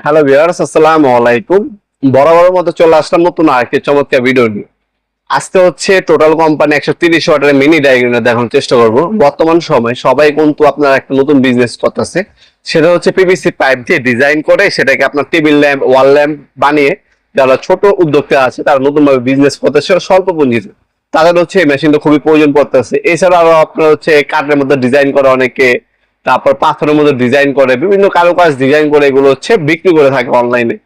Hello viewers, আসসালামু আলাইকুম। বরাবরের মতো চলে আসলাম নতুন আরেকটি চমৎকার ভিডিও নিয়ে। আজকে হচ্ছে টোটাল কোম্পানি 130 ওয়াটের মিনি ডায়াগ্রাম দেখানোর চেষ্টা করব। বর্তমান সময়ে সবাই কিন্তু আপনার একটা নতুন বিজনেস করতেছে, সেটা হচ্ছে পিভিসি পাইপ দিয়ে ডিজাইন করে সেটাকে আপনার টেবিল ল্যাম্প, ওয়াল ল্যাম্প বানিয়ে যারা ছোট উদ্যোক্তা আছে তারা নতুন ভাবে বিজনেস করতেছে স্বল্প পুঁজিতে, তাদের হচ্ছে এই মেশিনটা খুবই প্রয়োজন পড়তেছে। এছাড়া আরো আপনার হচ্ছে কাঠের মধ্যে ডিজাইন করে অনেকে, তারপর পাথরের মধ্যে ডিজাইন করে, বিভিন্ন কারুকাজ ডিজাইন করে এগুলো হচ্ছে বিক্রি করে থাকে অনলাইনে।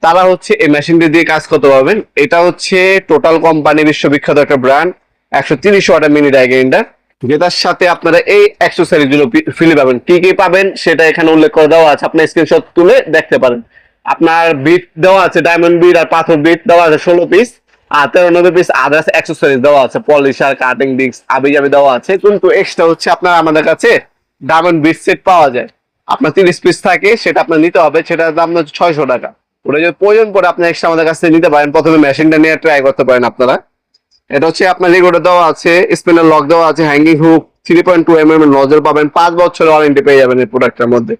তারা হচ্ছে এই মেশিনটি দিয়ে কাজ করতে পারবেন। এটা হচ্ছে টোটাল কোম্পানি বিশ্ববিখ্যাত একটা ব্র্যান্ড, 130 ওয়াটের মিনি ডাইগ্রাইন্ডার, যেটার সাথে আপনারা এই অ্যাক্সেসরিজ গুলো ফ্রি পাবেন। কি কি পাবেন সেটা এখানে উল্লেখ করে দেওয়া আছে, আপনি স্ক্রিনশট তুলে দেখতে পারেন। আপনার বিট দেওয়া আছে, ডায়মন্ড বিট আর পাথর বিট দেওয়া আছে 16 পিস, আর 93 পিস আদার্স অ্যাক্সেসরিজ দেওয়া আছে, পলিশার, কাটিং ডিস্ক, আবি জাবি দেওয়া আছে। কিন্তু এক্সট্রা হচ্ছে আপনার আমাদের কাছে ডায়মন্ড বিট সেট পাওয়া যায়। আপনার 30 পিস থাকে, সেটা আপনার নিতে হবে, সেটার দাম হচ্ছে 600 টাকা। ওটা যদি প্রয়োজন পড়ে আপনি এক্সট্রা আমাদের কাছ থেকে নিতে পারেন। প্রথমে মেশিনটা নিয়ে ট্রাই করতে পারেন আপনারা। এটা হচ্ছে আপনার রেগুলেটর দেওয়া আছে, স্পিনার লক দেওয়া আছে, হ্যাঙ্গিং হুক, 3.2 mm নজল পাবেন, 5 বছরের ওয়ারেন্টি পেয়ে যাবেন এই প্রোডাক্টের মধ্যে।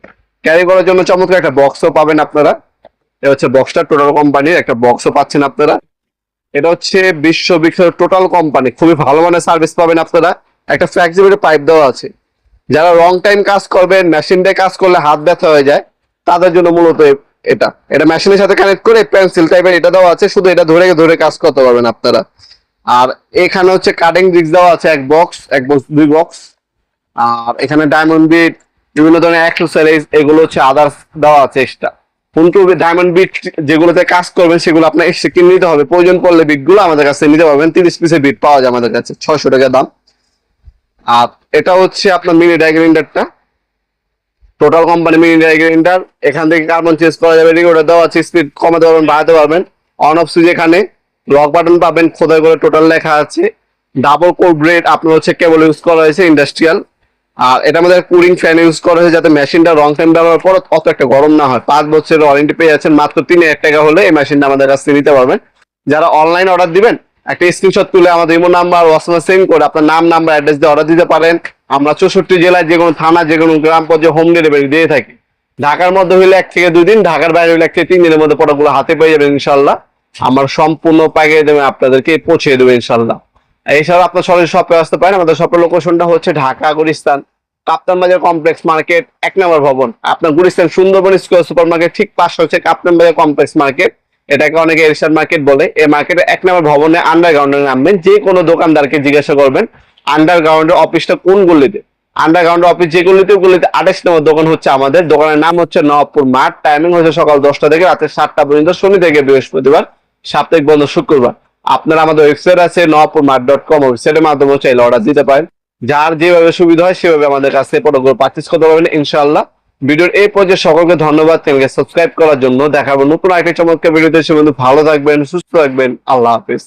ক্যারি করার জন্য চমৎকার একটা বক্সও পাবেন আপনারা। এটা হচ্ছে বক্সটা, টোটাল কোম্পানির একটা বক্সও পাচ্ছেন আপনারা। এটা হচ্ছে বিশ্ববিখ্যাত টোটাল কোম্পানি, খুবই ভালো মানের সার্ভিস পাবেন আপনারা। একটা ফ্লেক্সিবল পাইপ দেওয়া আছে, যারা লং টাইম কাজ করবেন, মেশিনটায় কাজ করলে হাত ব্যথা হয়ে যায়, তাদের জন্য মূলত এটা এটা মেশিনের সাথে কানেক্ট করে পেন্সিল টাইপের এটা দেওয়া আছে, শুধু এটা ধরে ধরে কাজ করতে পারবেন আপনারা। আর এখানে হচ্ছে কাটিং ডিস্ক দেওয়া আছে, এক বক্স, দুই বক্স। আর এখানে ডায়মন্ড বিট, বিভিন্ন ধরনের অ্যাক্সেসরিজ, এগুলো হচ্ছে আদার্স দেওয়া আছে এক্সট্রা। কিন্তু ডায়মন্ড বিট যেগুলোতে কাজ করবেন সেগুলো আপনার এক্সট্রা কিনে নিতে হবে। প্রয়োজন পড়লে বিট গুলো আমাদের কাছে নিতে পারবেন। 30 পিসের বিট পাওয়া যায় আমাদের কাছে, 600 টাকা দাম। আর এটা হচ্ছে আপনার মিনি ডাইগ্রাইন্ডারটা, টোটাল কোম্পানি মিনি ডাইগ্রাইন্ডার। এখান থেকে কার্বন চেঞ্জ করা যাবে, রেগুলেটর দেওয়া আছে, স্পিড কমাতে পারবেন, বাড়াতে পারবেন। অন অফ সুইচ, এখানে লক বাটন পাবেন, খোদাই করে টোটাল লেখা আছে। ডাবল কোর ব্লেড আপনার হচ্ছে কেবল ইউজ করা হয়েছে, ইন্ডাস্ট্রিয়াল। আর এটা আমাদের কুলিং ফ্যান ইউজ করা হয়েছে, যাতে মেশিনটা লং টাইম ব্যবহার পর অত একটা গরম না হয়। 5 বছরের ওয়ারেন্টি পেয়ে যাচ্ছেন মাত্র 3000 টাকা হলে এই মেশিনটা আমাদের কাছ থেকে নিতে পারবেন। যারা অনলাইন অর্ডার দিবেন, একটা স্ক্রিনশট তুলে আমাদের ইমো নাম্বার, হোয়াটসঅ্যাপে সেন্ড করে আপনার নাম, নাম্বার, অ্যাড্রেস দিয়ে অর্ডার দিতে পারেন। আমরা 64 জেলায় যে কোনো থানা, যে কোনো গ্রাম পর্যায়ে হোম ডেলিভারি দিয়ে থাকি। ঢাকার মধ্যে হইলে 1 থেকে 2 দিন, ঢাকার বাইরে হইলে 1 থেকে 3 দিনের মধ্যে প্রোডাক্টগুলো হাতে পেয়ে যাবেন ইনশাল্লাহ। আমার সম্পূর্ণ প্যাকেজ দেবে আপনাদেরকে পৌঁছে দেবে ইনশাল্লাহ। এছাড়া আপনার সরাসরি শপে আসতে পারেন। আমাদের শপের লোকেশনটা হচ্ছে ঢাকা গুলিস্তান কাপ্তান বাজার কমপ্লেক্স মার্কেট, 1 নম্বর ভবন। আপনার Gulistan Sundarban square super market ঠিক পাশে হচ্ছে কাপ্তান বাজার কমপ্লেক্স মার্কেট, এটাকে অনেকে এরশাদ মার্কেট বলে। এই মার্কেটের 1 নম্বর ভবনে আন্ডারগ্রাউন্ডে নামবেন। যে কোনো দোকানদারকে জিজ্ঞাসা করবেন আন্ডারগ্রাউন্ডের অফিসটা কোন গলিতে। আন্ডারগ্রাউন্ড অফিস যে গলিতে, গলিতে 28 নম্বর দোকান হচ্ছে আমাদের। দোকানের নাম হচ্ছে নবাবপুর মাঠ। টাইমিং হচ্ছে সকাল 10টা থেকে রাতে 7টা পর্যন্ত, শনি থেকে বৃহস্পতিবার, সাপ্তাহিক বন্ধ শুক্রবার। আপনারা আমাদের ওয়েবসাইট আছে nawapurmat.com, ওয়েবসাইটের মাধ্যমে চাইলে অর্ডার দিতে পারেন। যার যেভাবে সুবিধা হয় সেভাবে আমাদের কাছ থেকে প্রোডাক্টগুলো পারচেজ করতে পারবেন ইনশাআল্লাহ। ভিডিওর এই পর্যায়ে সকলকে ধন্যবাদ চ্যানেলকে সাবস্ক্রাইব করার জন্য। দেখাবো নতুন আরেকটি চমৎকার ভিডিওতে। সে বন্ধু ভালো থাকবেন, সুস্থ থাকবেন, আল্লাহ হাফেজ।